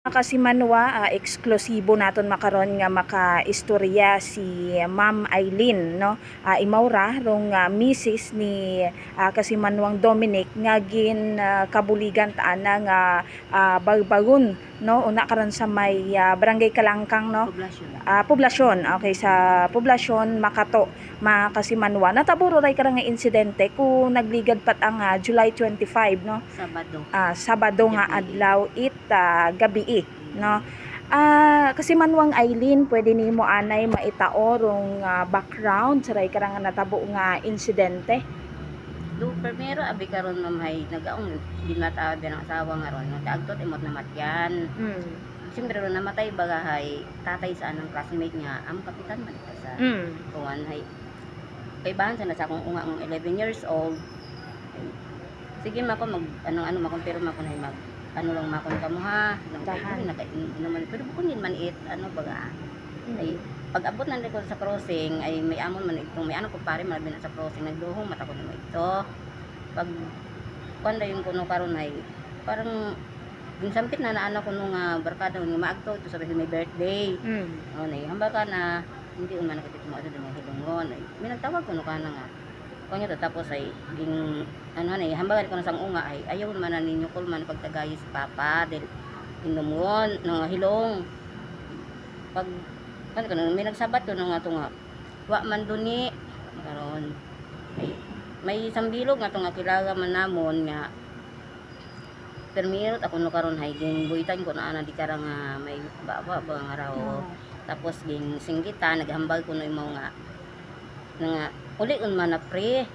Kasi manwa eksklusibo naton makaron nga makaistorya si Ma'am Eileen no, imaw rong misis ni Kasimanwang Dominic nga gin kabuligan taana nga bagbagon no, una karon sa may barangay Kalangkang no, poblasyon. Okay, sa poblasyon Makato Makasimanwa nataburo ray karang nga insidente kung nagligad pat ang July 25 no, Sabado nga adlaw gabi no. Kasimanwang Eileen, pwede nimo anay maitao rong background sa ray karang natabo nga insidente. Do primero abi karon mamay nagaong ginatawag ng asawa nga ron nagagtot imot na matyan. Siyempre ron namatay bagahay tatay sa anang classmate niya ang kapitan man ita sa kuwan hay kay bahan sa nasa akong unga ng 11 years old. Sige mako mag ano makon pero mako na mag ano lang makon kamo ha nang naman pero bukunin man it ano baga ay pag abot na ko sa crossing ay may amon man itong may ano ko pare man na sa crossing nagduhong mata ko na ito pag kuanda yung kuno karon ay parang ginsampit na anak ko nung barkada nga maagto ito sabi may birthday oh nay hamba ka na hindi man nakita mo ito nga hilungon ay may nagtawag kuno kana nga kanya tapos ay ging ano na hambagan ko na sang unga ay ayaw man na ninyo kol man pagtagayi si papa del inumon ng hilong pag kan may nagsabat ko nga to nga wa man duni karon ay may sambilog nga to nga kilala man namon nga permirot ako no karon hay ging buitan ko na ana di karang may baba nga raw tapos ging singgita naghambal ko no imaw nga uli un man na pre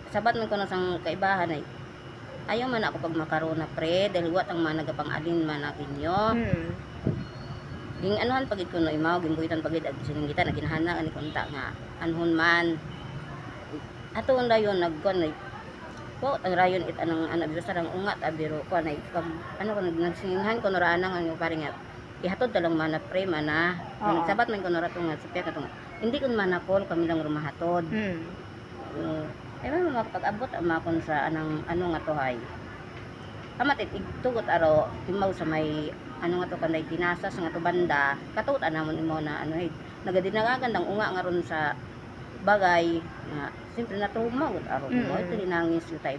sabat man ko na sang kaibahan ay ayaw man ako pag makaroon na pre dahil wat ang managapang alin man na kinyo ging anuhan pagid ko no imaw ging buhitan pagid ag siningita na ginahana ani konta nga anhon man ato on dayon nagkon ay po ang rayon it anang basta ang ungat abiro ko na pag ano ko nagsinginhan ko no raanang ang pare nga ihatod talang mana pre mana nagsabat man ko no rato nga sapya kato nga hindi kun manakol kami lang rumahatod ay man makapag-abot amakon sa anang ano nga to hay amatit igtugot aro imaw sa may ano nga to kanday tinasas nga to banda katuot anamon imo na ano hay nagadinagagandang unga nga ron sa bagay nga simpre natumaw aro mo ito dinangis yung tayo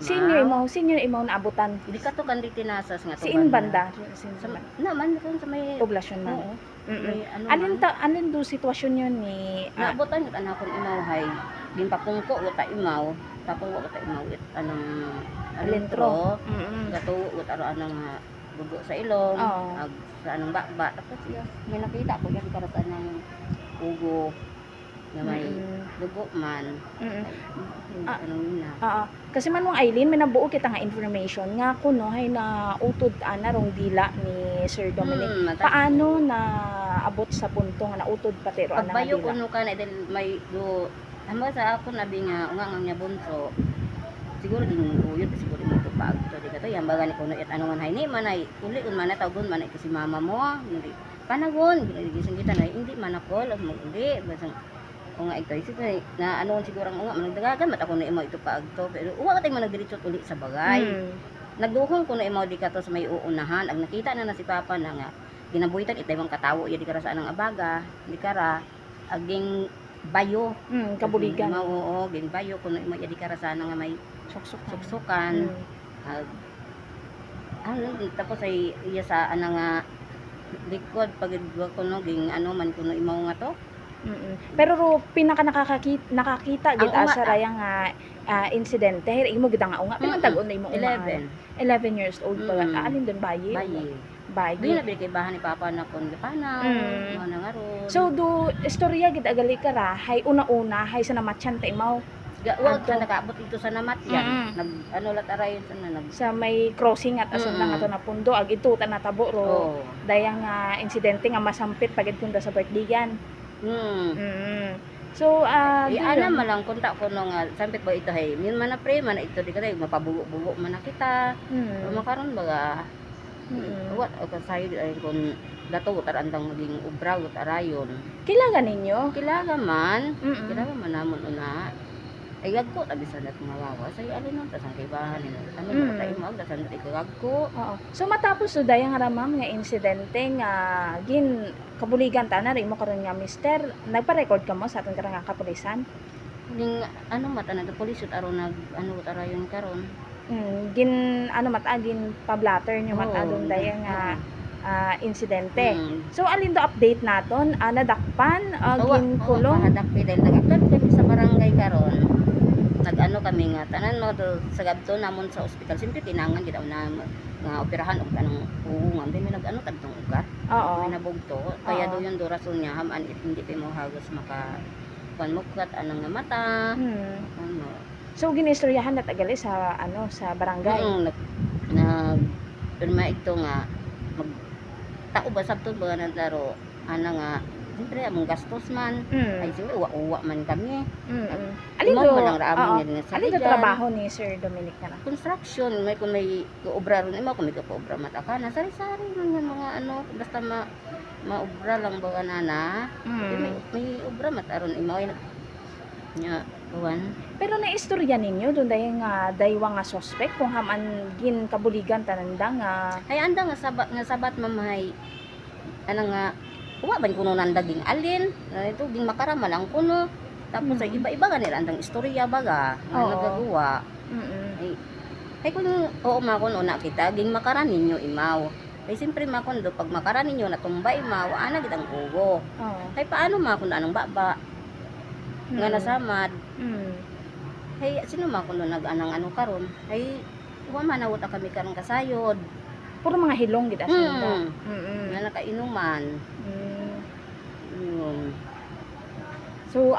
senior imaw na abutan hindi ka to kanday tinasas nga to siin banda naman sa may poblasyon man alin do sitwasyon yun ni naabutan yung anak kong imaw hay ginpapungko wata imaw tapos wata imaw it anang alintro gato wata aro anang dugo sa ilong ag sa anang bakba tapos iya may nakita ko yan karas anang ugo na may dugo man anong na kasi manwang Eileen may nabuo kita nga information nga kuno hay na utod ana rong dila ni Sir Dominic paano na abot sa punto nga nautod pati ro ana pagbayo kuno ka na dahil may do hamba sa ako nabi nga ungang niya bunso siguro din uyod siguro dito pag to di kato yang baga ni kuno it ano man hay ni man ay uli kun man tawgon man ay si mama mo hindi panagon gising kita na hindi man ako mo hindi basang o nga ito isip na ano siguro ang unga managdagagan mat ako na imo ito paag to pero uwa ka tay managdiretso uli sa bagay nagduhong ko na imo di ka to sa may uunahan ag nakita na si papa na nga ginabuhitan itay mga katawo iya di kara sa anang abaga di kara aging bayo kabuligan oo ging bayo kuno imo iya di kara sa nga may suksukan tapos ay iya sa anang likod pag kuno ging ano man kuno imo nga to pero pinaka nakakita gid sa rayang insidente imo gid nga unga pinantag-on na imo 11 years old pa alin don bayi Di na kay bahan ni papa na kon gapana mo na nga ron so do istorya gid agali kara hay una-una hay sa namatyan ta imaw wag sa nakaabot ito sa namatyan nag ano lat arayon sa may crossing at ason na nga to na pundo ag ito ta natabo ro dayang insidente nga masampit pagid kunda sa birthday-yan so ana malang kontak ko no nga sampit ba ito hay min man na pre man ito di kada mapabugo man na kita makaron baga what o kasayo ay kon dato utar andang maging ubra utar arayon kilaga ninyo kilaga man namon una Ay gagko tabi sa nat mawawa say alin nun tas ang kaibahan nila. Ano mo tayo mo dasan ito gagko. Oo. So matapos so dayang nga ma'am nga insidente nga gin kabuligan ta na rin mo karon nga mister, nagpa-record ka mo sa aton karang nga kapulisan? Ning ano mata na pulis ut aron nag ano tara yun karon. Gin ano mata gin pa-blatter nyo mata Oo, dong dayang nga insidente. Mm. So alin do update naton? Nadakpan, Awa, gin kulong? mahadak pi dahil nag-upload kami sa barangay karon. Nag-ano kami nga tanan mo do sa gabto namon sa ospital. Siyempre tinangan gid na nga operahan og tanong uungan din may nag-ano tagtong ugat. Oo. May nabugto. Kaya Oo. do yung do rason niya haman hindi pa mo hagos maka panmukat anang nga mata. Ano. So ginistoryahan na tagali sa ano sa barangay. Nag pirma ito nga mag tao ba sabton ba nang taro ana nga siyempre among gastos man. Ay siyempre uwa man kami. Alin Mao do? man ang raamon Oo. yun nga sa Alin do ligan. trabaho ni Sir Dominic na? Construction may kung may obra ron imo kung may kapaobra mata ka na sari-sari man yan mga ano basta maobra lang ba nana. May obra mata ron imo ay nya kuwan. Pero naistorya ninyo doon dahil nga daywa nga suspect kung haman gin kabuligan tananda nga Ay anda nga sabat mamay ana nga uwa ban kuno nang daging alin ito ging makarama lang kuno tapos ay iba-iba nga nila andang istorya baga nga Oo. nagagawa ay kung oo makon una kita ging makaran ninyo imaw ay siyempre makon do pag makaran ninyo natumba imaw ana gid ang ugo Oo. ay paano makon anong baba nga nasamad ay sino makon do nag-anang ano karon ay wa manawot kami karon kasayod Puro mga hilong gid asanda. nga nakainuman So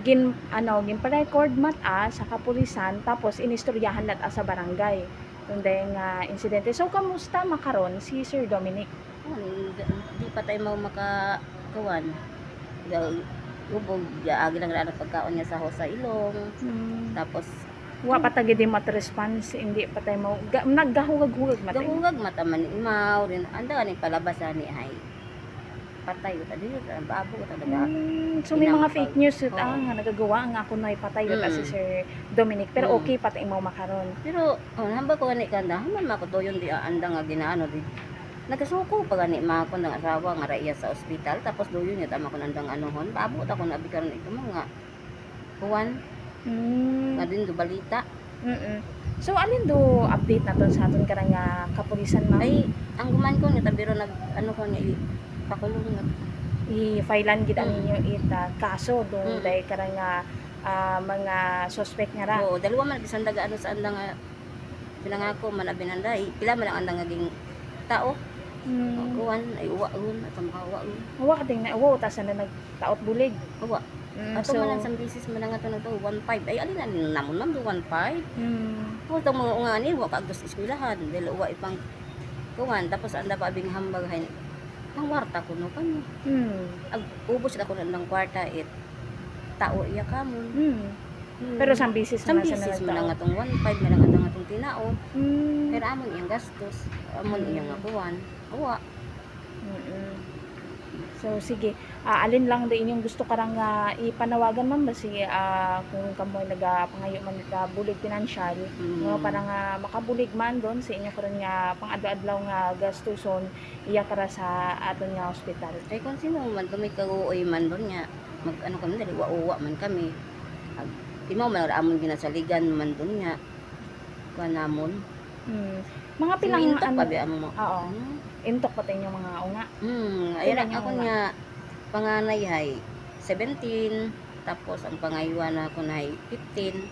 gin pa-record mata sa kapulisan tapos inistoryahan nat sa barangay. Yung nga insidente. So kamusta makaron si Sir Dominic? di pa tayo mau makakawan ubog agi lang ra pagkaon niya sa hosa ilong tapos Wa pa tagi di mat-response, hindi pa tayo mo naggahugag-hugag mata. gahugag mata man imaw rin anda ni palabas ani ay patay ta dili babo ta daga So may mga fake news Oo. nga nagagawa nga ako na ipatay si Sir Dominic pero okay pa tayo mo makaron. pero hamba ko ani kanda haman makutoyon di anda nga ginaano di nagasuko pa gani ma ko nang asawa nga raiya sa ospital tapos doyon niya tama ko nandang anuhon babo ta ko nabi karon ito mga kuwan nga din do balita. So alin do update naton sa aton karang nga kapulisan ma'am? Ay ang guman ko nga tabiro nag ano ko nga pakulong nga I-filean gid ninyo ita kaso do dahil karang nga mga suspect nga ra. oo dalawa man bisan daga ano sa anda nga pinangako man abinanda pila man ang anda nga ging tao kuwan ay uwa at ang kawa Wa ka ting na ta sa na nagtaot bulig. uwa ato So man ang sambisis man nga to 1.5 ay alin namon man do 1.5 o tong mga nga ni wa kaagdos eskwelahan dili uwa ipang kuwan tapos anda pa abing hambag hay ang warta ko no kanya ag ubos ako ng kwarta tao iya kamon Pero sambisis man sa sambisis nagtaot. man nga tong 1.5 man nga tong tinao pero amon iyang gastos amon iyang nga kuwan uwa. So sige, alin lang din inyong gusto karang ipanawagan ma'am basi kung kamoy nagapangayo man ka bulig financial, no parang makabulig man doon sa inyo karon nga pang-adlaw nga gastuson iya para sa aton nga ospital. Ay kung sino man kami kaguoy man doon nga mag ano kami dali uwa man kami imaw man amon ginasaligan man doon nga kuan namon Mga pilang intok pa ba mo Oo. Intok pa tayo mga unga. Ayun Ilan yung ako nga panganay hay 17 tapos ang pangaywa na ako na hay 15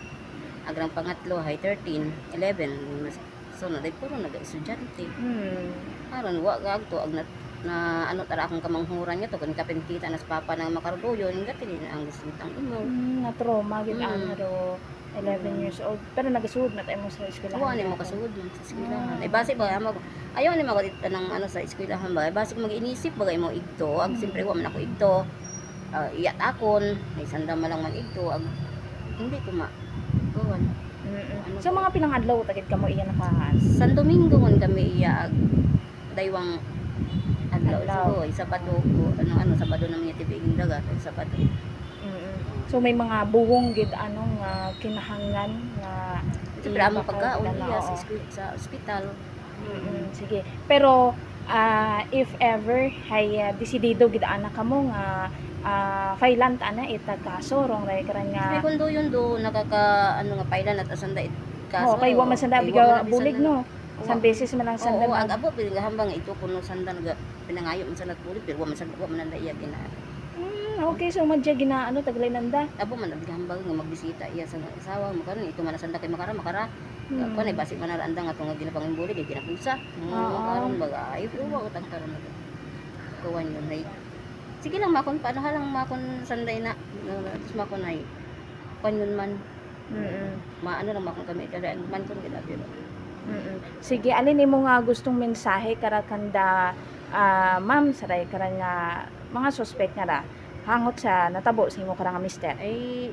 agrang pangatlo hay 13 11 so na puro nag-estudyante aron wa gagto ag na ano tara akong kamanghuran niya to kun kapin kita nas papa nang makarudoyon gatin ang gisitang imo Na trauma gid ro 11 years old pero nagasuod na tayo mo sa eskwelahan. Kuha ni mo kasugod man sa eskwelahan. Ay base ba mo ayaw ni mo ng ano sa eskwelahan ba. Base mag-inisip bagay mo igto. Ag siyempre wa man ako igto. Iyat akon, may sanda man lang man igto. Ag hindi ko ma. Kuwan. So mga pilang adlaw tagid kamo iya nakahan. San Domingo man kami iya ag daywang adlaw. Adlaw. So, Sabado ano Sabado naman yung tibiging dagat. Sabado. So may mga buwong gid anong kinahanglan nga Siyempre amo ibakal pagkaon na, iya oo. sa ospital. Sige. Pero if ever hay desidido gid ana kamo nga failant ana itag kaso rong ray karan Siyempre nga kung do yun do ano nga pailan at asanda kaso. kay wa man sanda ay, wa biga man bulig bisan na- no. San beses man lang sanda Oo, mag ag-abo pinga hambang ito kuno sanda nga pinangayo man sanat pulit pero wa man nanda iya gina. okay, so madya ginaano taglay nanda. Abo man naghambal nga magbisita iya sa asawa mo karon ito man nasanda kay makara ako na basi man naranda nga tong ginapangimbuli kay ginapusa Oo. karon baga ay wa utang karon na kuwan yun ay sige lang makon paano halang makon sanday na tapos makon ay kuwan yun man maano lang makon kami kada man kon gid pero Sige, alin imo nga gustong mensahe kara kanda ma'am saray karan nga mga suspect nga ra hangot sa natabo sa imo karang nga mister. ay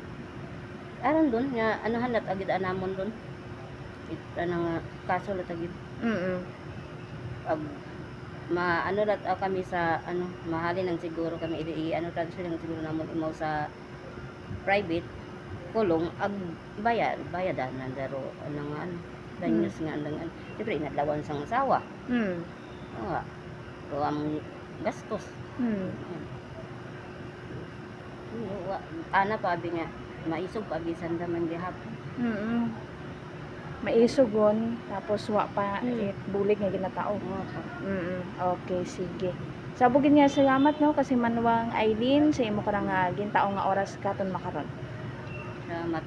aron doon nga anahan lat agid anamon doon ano nga kaso lat agid ag maano lat kami sa ano mahalin ng siguro kami ano transfer ng siguro namon imaw sa private kulong ag bayadan na daro ano nga ano danyos nga ang siyempre inadlawan sang asawa nga so ang gastos ana pa abi nga maisog pa abi sanda man gihap Maisugon tapos wa pa bulig nga ginatao. nga pa Okay, sige. Sabugin nga salamat no kasi Manwang Aileen sa imo karang gintaong nga oras katon makaron. salamat